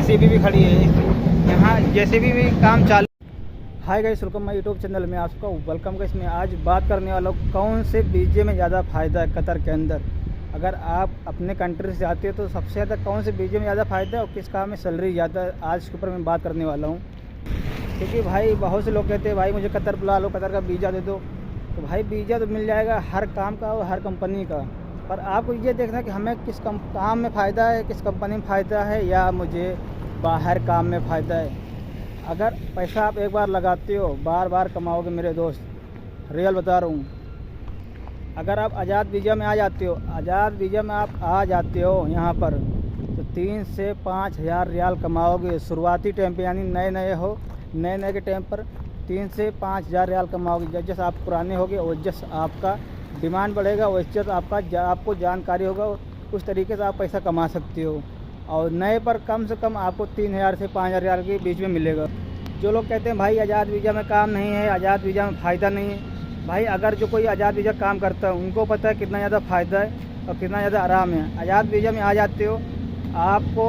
JCB भी खड़ी है यहाँ, जेसीबी भी काम चालू। Hi guys, welcome my YouTube channel में आपका वेलकम गाइस। मैं आज बात करने वाला हूँ कौन से बीजे में ज़्यादा फ़ायदा है कतर के अंदर। अगर आप अपने कंट्री से जाते हो तो सबसे ज़्यादा कौन से बीजे में ज़्यादा फ़ायदा है और किस काम में सैलरी ज़्यादा है, आज के ऊपर मैं बात करने वाला हूँ। क्योंकि भाई बहुत से लोग कहते हैं भाई मुझे कतर बुला लो, कतर का वीज़ा दे दो। तो भाई वीज़ा तो मिल जाएगा हर काम का और हर कंपनी का, पर आपको ये देखना है कि हमें किस काम में फ़ायदा है, किस कंपनी में फ़ायदा है, या मुझे बाहर काम में फ़ायदा है। अगर पैसा आप एक बार लगाते हो बार बार कमाओगे मेरे दोस्त, रियल बता रहा हूँ। अगर आप आज़ाद वीज़ा में आ जाते हो, आज़ाद वीज़ा में आप आ जाते हो यहाँ पर, तो 3 से 5 हज़ार रियाल कमाओगे शुरुआती टाइम पे, यानी नए के टाइम पर 3 से 5 हज़ार रियाल कमाओगे। जैसे जैसे आप पुराने होगे और जैसे आपका डिमांड बढ़ेगा वैसे आपको जानकारी होगा, उस तरीके से आप पैसा कमा सकते हो। और नए पर कम से कम आपको 3,000 से 5,000 रियाल के बीच में मिलेगा। जो लोग कहते हैं भाई आज़ाद वीज़ा में काम नहीं है, आज़ाद वीज़ा में फ़ायदा नहीं है, भाई अगर जो कोई आज़ाद वीज़ा काम करता है उनको पता है कितना ज़्यादा फ़ायदा है और कितना ज़्यादा आराम है। आज़ाद वीज़ा में आ जाते हो, आपको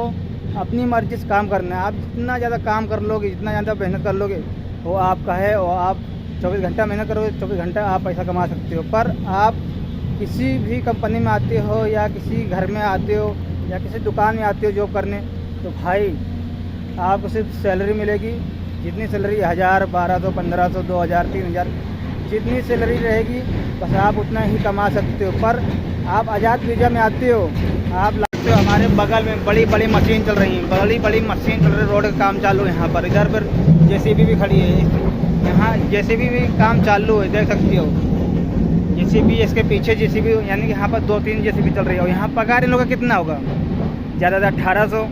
अपनी मर्ज़ी से काम करना है। आप जितना ज़्यादा काम कर लोगे, जितना ज़्यादा मेहनत कर लोगे वो आपका है, और आप 24 घंटा मेहनत करोगे, 24 घंटा आप पैसा कमा सकते हो। पर आप किसी भी कंपनी में आते हो या किसी घर में आते हो या किसी दुकान में आते हो जॉब करने, तो भाई आपको सिर्फ सैलरी मिलेगी। जितनी सैलरी 1,000, 1,200, 1,500, 2,000, 3,000 जितनी सैलरी रहेगी बस आप उतना ही कमा सकते हो। पर आप आज़ाद वीज़ा में आते हो, आप लाते हो, हमारे बगल में बड़ी बड़ी मशीन चल रही हैं, बड़ी मशीन चल रही है, रोड का काम चालू है यहाँ पर। इधर पर जेसीबी भी खड़ी है, यहाँ जेसीबी भी काम चालू है, देख सकते हो। जेसीबी, इसके पीछे जेसीबी, यानी कि यहाँ पर 2-3 जेसीबी चल रही है। और यहाँ पगार इन लोगों का कितना होगा, ज़्यादा 1800,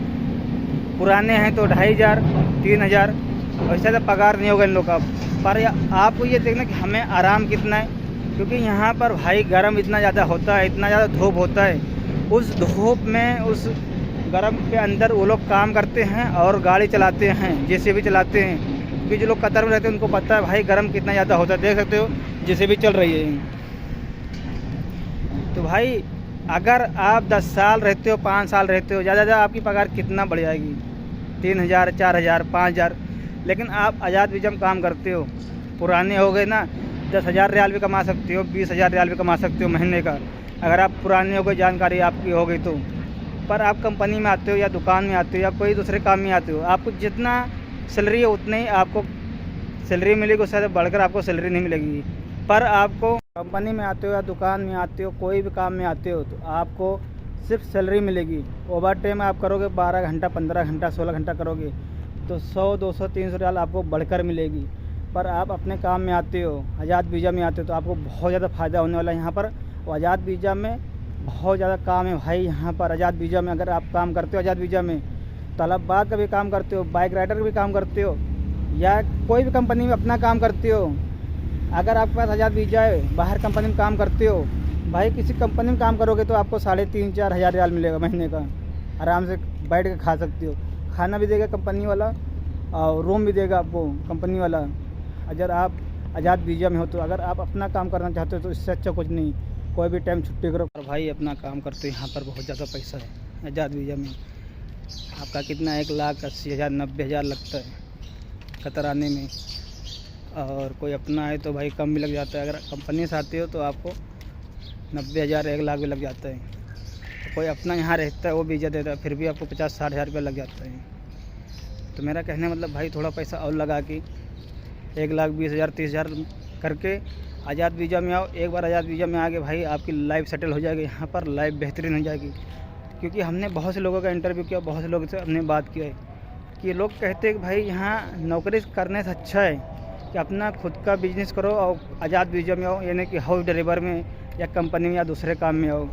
पुराने हैं तो 2,500, 3,000, और इससे ज़्यादा पगार नहीं होगा इन लोग का। पर आपको ये देखना कि हमें आराम कितना है, क्योंकि यहाँ पर भाई गर्म इतना ज़्यादा होता है, इतना ज़्यादा धूप होता है। उस धूप में, उस गर्म के अंदर वो लोग काम करते हैं और गाड़ी चलाते हैं, जेसीबी चलाते हैं। क्योंकि जो लोग कतर में रहते हैं उनको पता है भाई गर्म कितना ज़्यादा होता है। देख सकते हो जेसीबी चल रही है। तो भाई अगर आप 10 साल रहते हो, 5 साल रहते हो, ज़्यादा आपकी पगार कितना बढ़ जाएगी, 3,000, 4,000, 5,000। लेकिन आप आज़ाद वीज़ा में काम करते हो, पुराने हो गए ना, 10,000 रियाल भी कमा सकते हो, 20,000 रियाल भी कमा सकते हो महीने का, अगर आप पुराने हो गए, जानकारी आपकी हो गई तो। पर आप कंपनी में आते हो या दुकान में आते हो या कोई दूसरे काम में आते हो, आपको जितना सैलरी है उतनी ही आपको सैलरी मिलेगी, उससे बढ़कर आपको सैलरी नहीं मिलेगी। पर आपको कंपनी में आते हो या दुकान में आते हो, कोई भी काम में आते हो, तो आपको सिर्फ सैलरी मिलेगी। ओवर टाइम आप करोगे 12 घंटा, 15 घंटा, 16 घंटा करोगे तो 100, 200, 300 रियाल आपको बढ़कर मिलेगी। पर आप अपने काम में आते हो, आज़ाद वीज़ा में आते हो, तो आपको बहुत ज़्यादा फ़ायदा होने वाला है यहाँ पर। और आज़ाद वीज़ा में बहुत ज़्यादा काम है भाई यहाँ पर। आज़ाद वीज़ा में अगर आप काम करते हो, आज़ाद वीज़ा में तलबबाज का भी काम करते हो, बाइक राइडर का भी काम करते हो, या कोई भी कंपनी में अपना काम करते हो, अगर आपके पास आज़ाद वीज़ा है, बाहर कंपनी में काम करते हो, भाई किसी कंपनी में काम करोगे तो आपको 3,500-4 हज़ार रियाल मिलेगा महीने का। आराम से बैठ के खा सकते हो, खाना भी देगा कंपनी वाला और रूम भी देगा आपको कंपनी वाला, अगर आप आज़ाद वीज़ा में हो तो। अगर आप अपना काम करना चाहते हो तो इससे अच्छा कुछ नहीं, कोई भी टाइम छुट्टी करो। और भाई अपना काम करते हो, यहाँ पर बहुत ज़्यादा पैसा है आज़ाद वीज़ा में। आपका कितना 1,80,000, 90,000 लगता है कतर आने में, और कोई अपना है तो भाई कम भी लग जाता है। अगर कंपनी से आते हो तो आपको 90,000, 1,00,000 भी लग जाता है। तो कोई अपना यहाँ रहता है वो वीज़ा देता है, फिर भी आपको 50-60 हज़ार रुपया लग जाता है। तो मेरा कहने मतलब भाई थोड़ा पैसा और लगा के 1,20,000, 30,000 करके आज़ाद वीज़ा में आओ। एक बार आज़ाद वीज़ा में आ गए भाई, आपकी लाइफ सेटल हो जाएगी यहाँ पर, लाइफ बेहतरीन हो जाएगी। क्योंकि हमने बहुत से लोगों का इंटरव्यू किया, बहुत से लोगों से हमने बात किया है कि लोग कहते हैं कि भाई यहाँ नौकरी करने से अच्छा है कि अपना खुद का बिजनेस करो और आज़ाद वीज़ा में आओ, यानी कि हाउस ड्राइवर में या कंपनी में या दूसरे काम में आओ।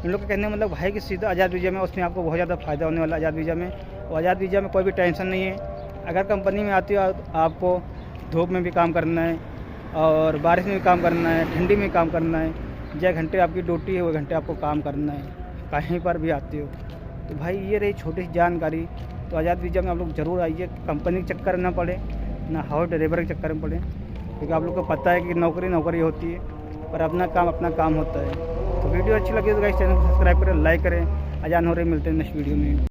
इन लोग का कहने मतलब भाई कि सीधा आज़ाद वीज़ा में, उसमें आपको बहुत ज़्यादा फ़ायदा होने वाला है आज़ाद वीज़ा में। और आज़ाद वीज़ा में कोई भी टेंशन नहीं है। अगर कंपनी में आती हो आपको धूप में भी काम करना है और बारिश में भी काम करना है, ठंडी में काम करना है, जो घंटे आपकी ड्यूटी है वो घंटे आपको काम करना है, कहीं पर भी आते हो। तो भाई ये रही छोटी सी जानकारी। तो आज़ाद वीज़ा में आप लोग ज़रूर आइए, कंपनी के चक्कर ना पड़े, ना हाउस ड्राइवर के चक्कर में पड़े, क्योंकि आप लोग को पता है कि नौकरी होती है, पर अपना काम होता है। तो वीडियो अच्छी लगी तो गाइस चैनल को सब्सक्राइब करें, लाइक करें। अजान हो रही, मिलते हैं नेक्स्ट वीडियो में।